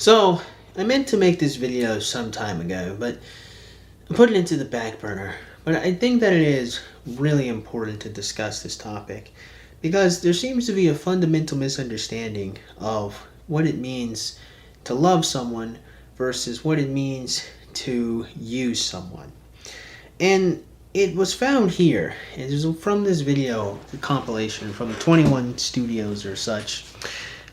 So, I meant to make this video some time ago, but I put it into the back burner. But I think that it is really important to discuss this topic because there seems to be a fundamental misunderstanding of what it means to love someone versus what it means to use someone. And it was found here. It is from this video, the compilation from 21 Studios or such,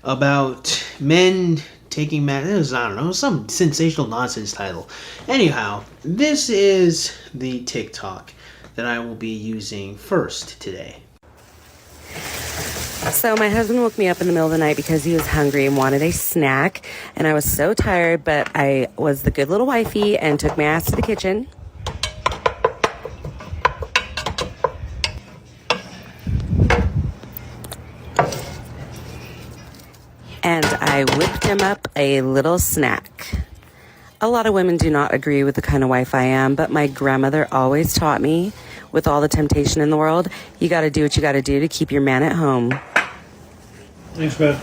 about men taking I don't know, some sensational nonsense title. Anyhow, this is the TikTok that I will be using first today. So my husband woke me up in the middle of the night because he was hungry and wanted a snack. And I was so tired, but I was the good little wifey and took my ass to the kitchen. And I whipped him up a little snack. A lot of women do not agree with the kind of wife I am, but my grandmother always taught me, with all the temptation in the world, you gotta do what you gotta do to keep your man at home. Thanks, bud.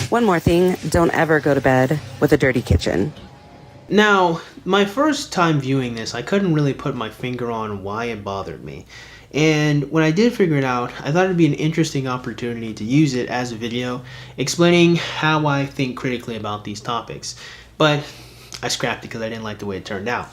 One more thing, don't ever go to bed with a dirty kitchen. Now, my first time viewing this, I couldn't really put my finger on why it bothered me. And when I did figure it out, I thought it'd be an interesting opportunity to use it as a video, explaining how I think critically about these topics. But I scrapped it because I didn't like the way it turned out.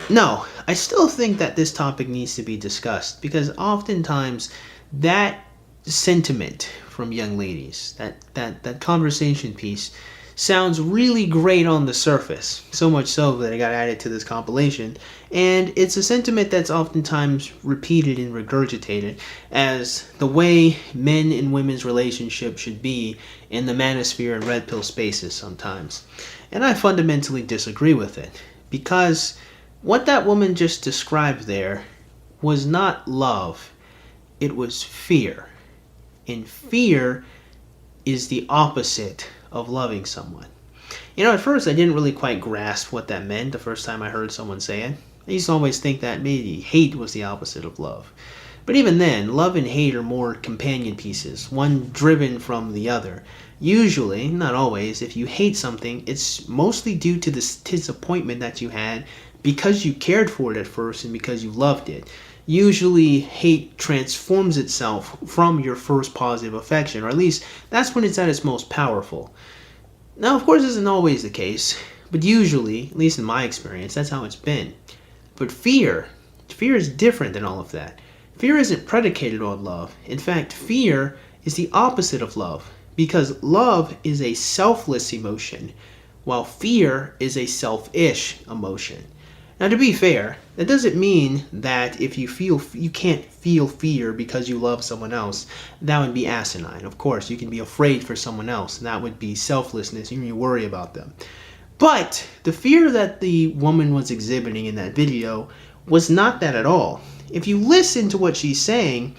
No, I still think that this topic needs to be discussed, because oftentimes that sentiment from young ladies, that conversation piece, sounds really great on the surface, so much so that it got added to this compilation, and it's a sentiment that's oftentimes repeated and regurgitated as the way men and women's relationship should be in the manosphere and red pill spaces sometimes. And I fundamentally disagree with it, because what that woman just described there was not love, it was fear. And fear is the opposite of loving someone. You know, at first I didn't really quite grasp what that meant the first time I heard someone say it. I used to always think that maybe hate was the opposite of love. But even then, love and hate are more companion pieces, one driven from the other. Usually, not always, if you hate something, it's mostly due to the disappointment that you had because you cared for it at first and because you loved it. Usually hate transforms itself from your first positive affection, or at least that's when it's at its most powerful. Now, of course, this isn't always the case, but usually, at least in my experience, that's how it's been. But fear is different than all of that. Fear isn't predicated on love. In fact, fear is the opposite of love, because love is a selfless emotion, while fear is a selfish emotion. Now, to be fair, that doesn't mean that if you can't feel fear because you love someone else, that would be asinine. Of course, you can be afraid for someone else, and that would be selflessness, and you worry about them. But the fear that the woman was exhibiting in that video was not that at all. If you listen to what she's saying,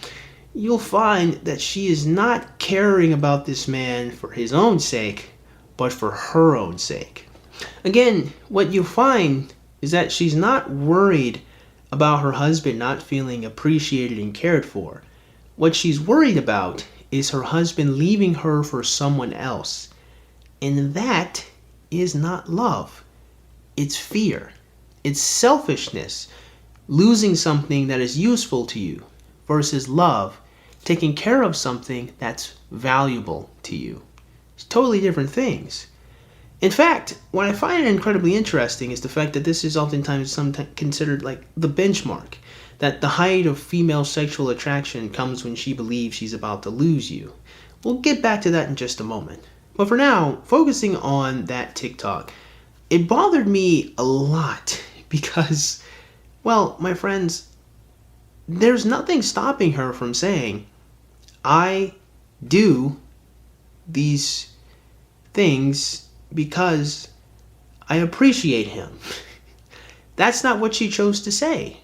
you'll find that she is not caring about this man for his own sake, but for her own sake. Again, what you find is that she's not worried about her husband not feeling appreciated and cared for. What she's worried about is her husband leaving her for someone else. And that is not love. It's fear. It's selfishness, losing something that is useful to you, versus love, taking care of something that's valuable to you. It's totally different things. In fact, what I find incredibly interesting is the fact that this is oftentimes considered like the benchmark, that the height of female sexual attraction comes when she believes she's about to lose you. We'll get back to that in just a moment. But for now, focusing on that TikTok, it bothered me a lot because, well, my friends, there's nothing stopping her from saying, I do these things because I appreciate him. That's not what she chose to say.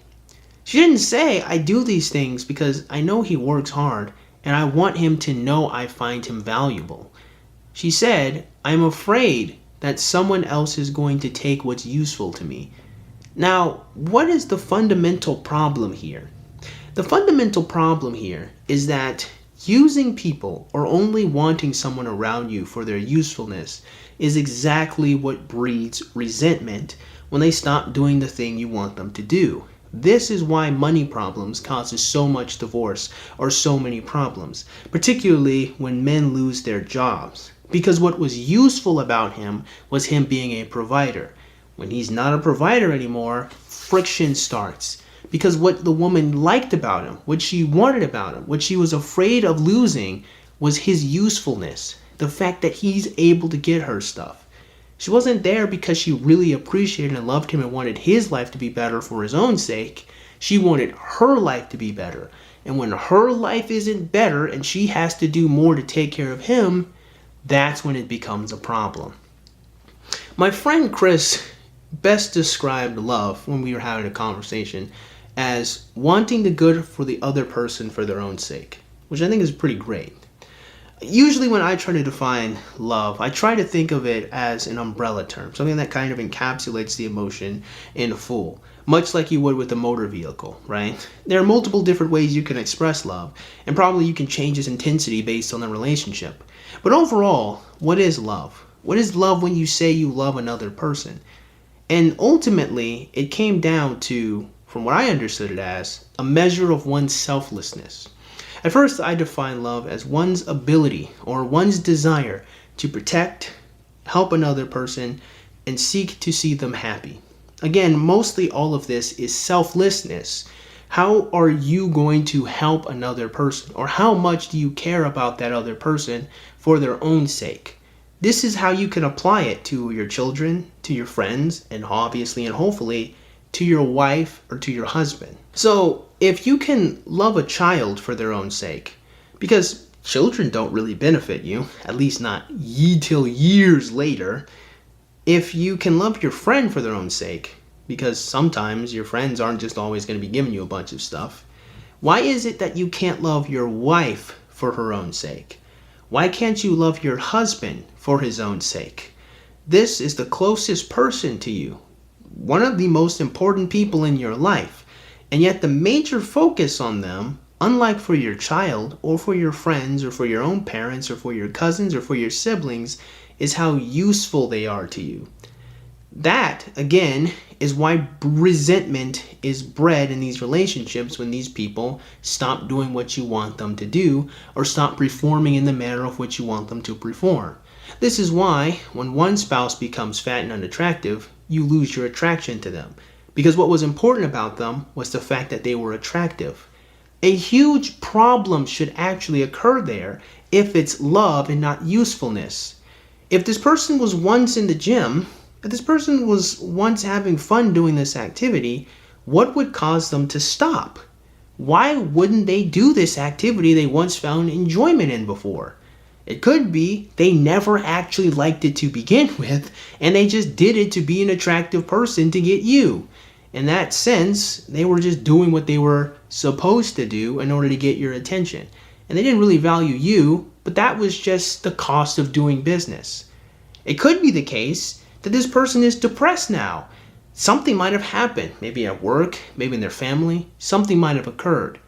She didn't say, I do these things because I know he works hard and I want him to know I find him valuable. She said, I'm afraid that someone else is going to take what's useful to me. Now, what is the fundamental problem here? The fundamental problem here is that using people or only wanting someone around you for their usefulness is exactly what breeds resentment when they stop doing the thing you want them to do. This is why money problems causes so much divorce or so many problems, particularly when men lose their jobs. Because what was useful about him was him being a provider. When he's not a provider anymore, friction starts. Because what the woman liked about him, what she wanted about him, what she was afraid of losing was his usefulness. The fact that he's able to get her stuff. She wasn't there because she really appreciated and loved him and wanted his life to be better for his own sake. She wanted her life to be better. And when her life isn't better and she has to do more to take care of him, that's when it becomes a problem. My friend Chris best described love when we were having a conversation as wanting the good for the other person for their own sake, which I think is pretty great. Usually when I try to define love, I try to think of it as an umbrella term, something that kind of encapsulates the emotion in full, much like you would with a motor vehicle, right? There are multiple different ways you can express love, and probably you can change its intensity based on the relationship. But overall, what is love? What is love when you say you love another person? And ultimately, it came down to, from what I understood it as, a measure of one's selflessness. At first, I define love as one's ability or one's desire to protect, help another person, and seek to see them happy. Again, mostly all of this is selflessness. How are you going to help another person? Or how much do you care about that other person for their own sake? This is how you can apply it to your children, to your friends, and obviously and hopefully to your wife or to your husband. So if you can love a child for their own sake, because children don't really benefit you, at least not till years later, if you can love your friend for their own sake, because sometimes your friends aren't just always going to be giving you a bunch of stuff, why is it that you can't love your wife for her own sake? Why can't you love your husband for his own sake? This is the closest person to you, one of the most important people in your life, and yet the major focus on them, unlike for your child or for your friends or for your own parents or for your cousins or for your siblings, is how useful they are to you. That, again, is why resentment is bred in these relationships when these people stop doing what you want them to do or stop performing in the manner of which you want them to perform. This is why when one spouse becomes fat and unattractive, you lose your attraction to them. Because what was important about them was the fact that they were attractive. A huge problem should actually occur there if it's love and not usefulness. If this person was once in the gym, if this person was once having fun doing this activity, what would cause them to stop? Why wouldn't they do this activity they once found enjoyment in before? It could be they never actually liked it to begin with, and they just did it to be an attractive person to get you. In that sense, they were just doing what they were supposed to do in order to get your attention. And they didn't really value you, but that was just the cost of doing business. It could be the case that this person is depressed now. Something might have happened, maybe at work, maybe in their family, something might have occurred.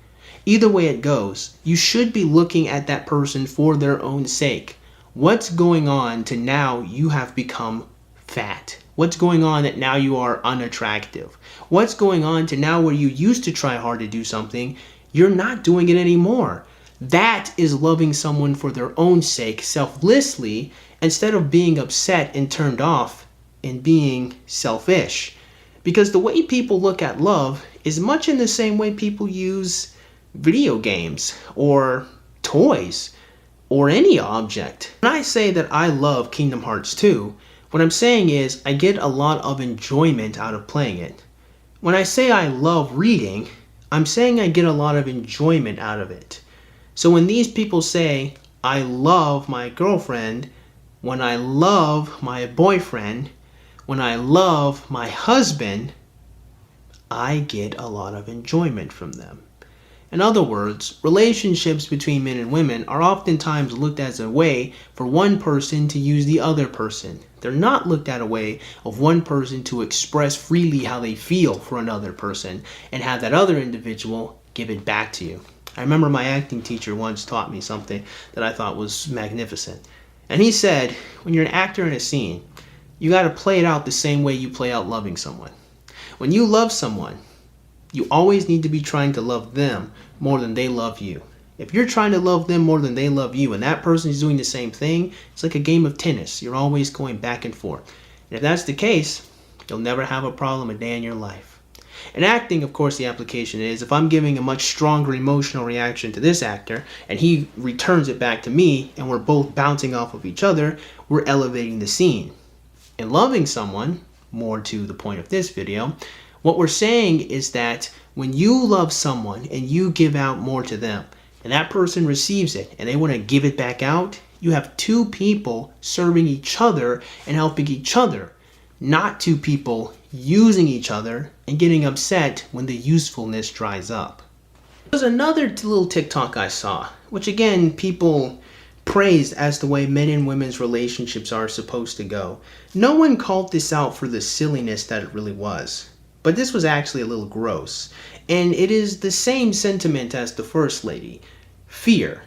Either way it goes, you should be looking at that person for their own sake. What's going on to now you have become fat? What's going on that now you are unattractive? What's going on to now where you used to try hard to do something, you're not doing it anymore? That is loving someone for their own sake, selflessly, instead of being upset and turned off and being selfish. Because the way people look at love is much in the same way people use video games or toys or any object. When I say that I love Kingdom Hearts 2, what I'm saying is I get a lot of enjoyment out of playing it. When I say I love reading, I'm saying I get a lot of enjoyment out of it. So when these people say, I love my girlfriend, when I love my boyfriend, when I love my husband, I get a lot of enjoyment from them. In other words, relationships between men and women are oftentimes looked as a way for one person to use the other person. They're not looked at a way of one person to express freely how they feel for another person and have that other individual give it back to you. I remember my acting teacher once taught me something that I thought was magnificent. And he said, when you're an actor in a scene, you got to play it out the same way you play out loving someone. When you love someone, you always need to be trying to love them more than they love you. If you're trying to love them more than they love you and that person is doing the same thing, it's like a game of tennis. You're always going back and forth. And if that's the case, you'll never have a problem a day in your life. In acting, of course, the application is if I'm giving a much stronger emotional reaction to this actor and he returns it back to me and we're both bouncing off of each other, we're elevating the scene. In loving someone, more to the point of this video, what we're saying is that when you love someone and you give out more to them and that person receives it and they want to give it back out, you have two people serving each other and helping each other, not two people using each other and getting upset when the usefulness dries up. There's another little TikTok I saw, which again people praised as the way men and women's relationships are supposed to go. No one called this out for the silliness that it really was, but this was actually a little gross. And it is the same sentiment as the first lady. Fear.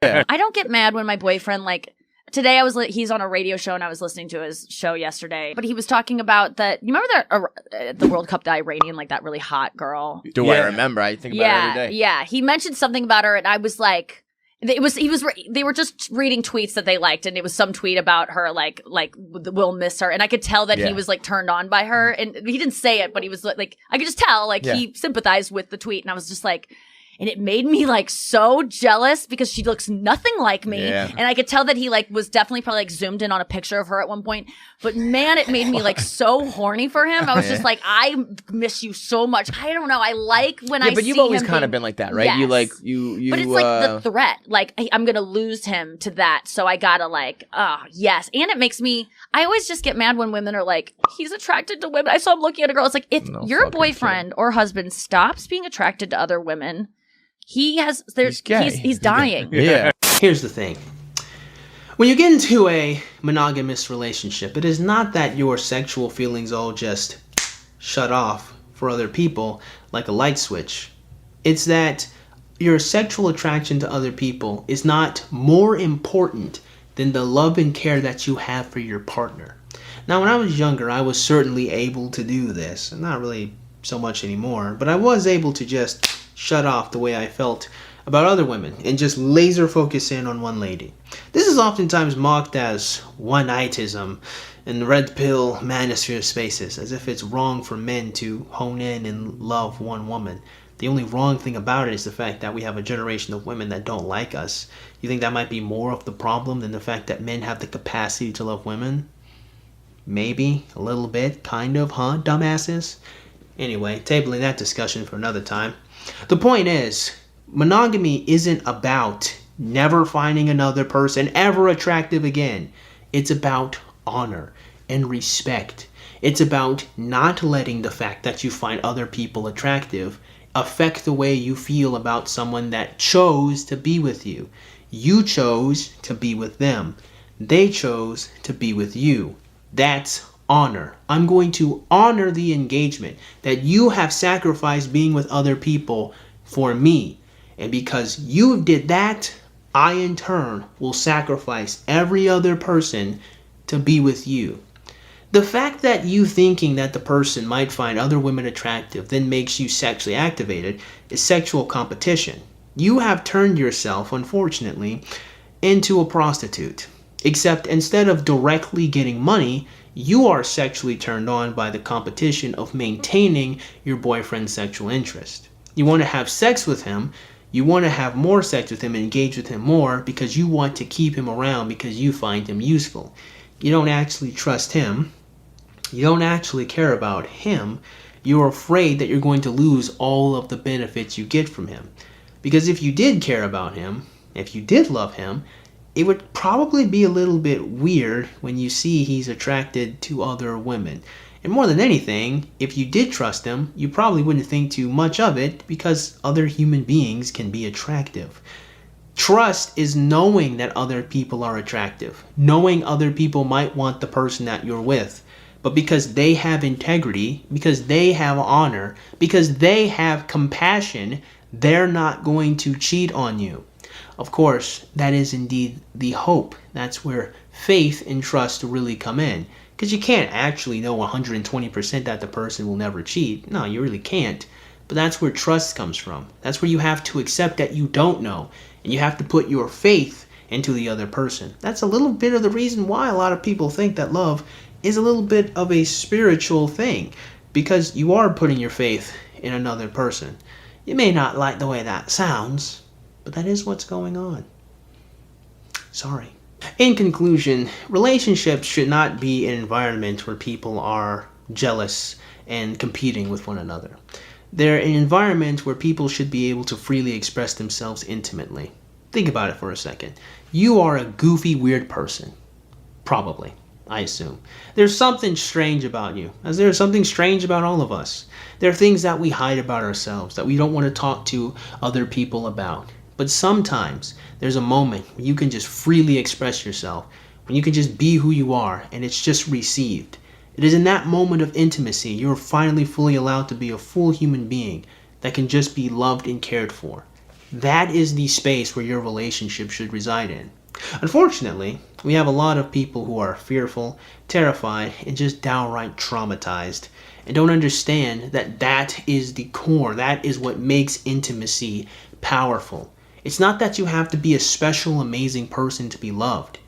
I don't get mad when my boyfriend, like, today he's on a radio show and I was listening to his show yesterday, but he was talking about that. You remember the World Cup, the Iranian, like that really hot girl? Do I remember? I think about it every day. Yeah. He mentioned something about her and I was like, they were just reading tweets that they liked, and it was some tweet about her, like we'll miss her, and I could tell that he was like turned on by her, and he didn't say it, but he was like I could just tell, like he sympathized with the tweet, and I was just like, and it made me like so jealous because she looks nothing like me, and I could tell that he like was definitely probably like zoomed in on a picture of her at one point, but man, it made me like so horny for him. I was just like, I miss you so much. I don't know. I like when I see him. But you've always kind of been like that, right? Yes. You like you. But it's like the threat. Like I'm gonna lose him to that, so I gotta like, yes. And it makes me. I always just get mad when women are like, he's attracted to women. I saw him looking at a girl. It's like if your boyfriend or husband stops being attracted to other women, he's dying. Yeah. Here's the thing. When you get into a monogamous relationship, it is not that your sexual feelings all just shut off for other people like a light switch. It's that your sexual attraction to other people is not more important than the love and care that you have for your partner. Now, when I was younger, I was certainly able to do this. Not really so much anymore, but I was able to just shut off the way I felt about other women and just laser focus in on one lady. This is oftentimes mocked as one-nightism in the red pill manosphere spaces, as if it's wrong for men to hone in and love one woman. The only wrong thing about it is the fact that we have a generation of women that don't like us. You think that might be more of the problem than the fact that men have the capacity to love women? Maybe, a little bit, kind of, huh, dumbasses? Anyway, tabling that discussion for another time. The point is, monogamy isn't about never finding another person ever attractive again. It's about honor and respect. It's about not letting the fact that you find other people attractive affect the way you feel about someone that chose to be with you. You chose to be with them. They chose to be with you. That's honor. I'm going to honor the engagement that you have sacrificed being with other people for me. And because you did that, I in turn will sacrifice every other person to be with you. The fact that you thinking that the person might find other women attractive then makes you sexually activated is sexual competition. You have turned yourself, unfortunately, into a prostitute. Except instead of directly getting money, you are sexually turned on by the competition of maintaining your boyfriend's sexual interest. You want to have sex with him, you want to have more sex with him and engage with him more because you want to keep him around because you find him useful. You don't actually trust him. You don't actually care about him. You're afraid that you're going to lose all of the benefits you get from him. Because if you did care about him, if you did love him, it would probably be a little bit weird when you see he's attracted to other women. And more than anything, if you did trust him, you probably wouldn't think too much of it because other human beings can be attractive. Trust is knowing that other people are attractive, knowing other people might want the person that you're with, but because they have integrity, because they have honor, because they have compassion, they're not going to cheat on you. Of course, that is indeed the hope. That's where faith and trust really come in. Because you can't actually know 120% that the person will never cheat. No, you really can't. But that's where trust comes from. That's where you have to accept that you don't know. And you have to put your faith into the other person. That's a little bit of the reason why a lot of people think that love is a little bit of a spiritual thing. Because you are putting your faith in another person. You may not like the way that sounds, but that is what's going on. Sorry. In conclusion, relationships should not be an environment where people are jealous and competing with one another. They're an environment where people should be able to freely express themselves intimately. Think about it for a second. You are a goofy, weird person. Probably, I assume. There's something strange about you, as there's something strange about all of us. There are things that we hide about ourselves, that we don't want to talk to other people about. But sometimes there's a moment when you can just freely express yourself, when you can just be who you are, and it's just received. It is in that moment of intimacy you're finally fully allowed to be a full human being that can just be loved and cared for. That is the space where your relationship should reside in. Unfortunately, we have a lot of people who are fearful, terrified, and just downright traumatized, and don't understand that that is the core, that is what makes intimacy powerful. It's not that you have to be a special, amazing person to be loved.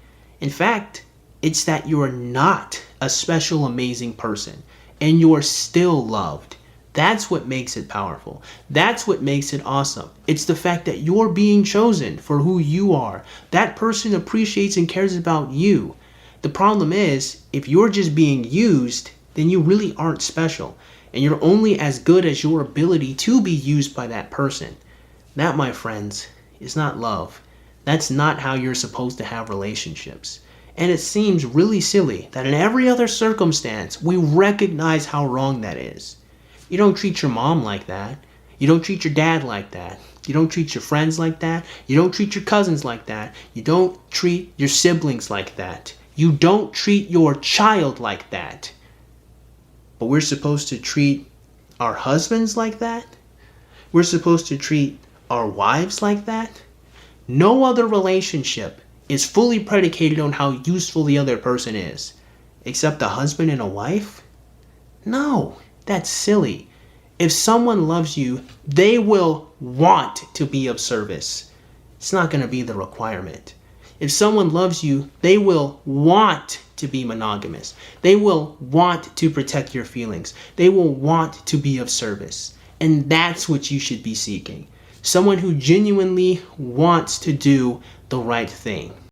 In fact, it's that you are not a special, amazing person, and you are still loved. That's what makes it powerful. That's what makes it awesome. It's the fact that you're being chosen for who you are. That person appreciates and cares about you. The problem is, if you're just being used, then you really aren't special, and you're only as good as your ability to be used by that person. That, my friends, is not love. That's not how you're supposed to have relationships. And it seems really silly that in every other circumstance, we recognize how wrong that is. You don't treat your mom like that. You don't treat your dad like that. You don't treat your friends like that. You don't treat your cousins like that. You don't treat your siblings like that. You don't treat your child like that. But we're supposed to treat our husbands like that? We're supposed to treat our wives like that? No other relationship is fully predicated on how useful the other person is, except a husband and a wife? No, that's silly. If someone loves you, they will want to be of service. It's not going to be the requirement. If someone loves you, they will want to be monogamous. They will want to protect your feelings. They will want to be of service. And that's what you should be seeking. Someone who genuinely wants to do the right thing.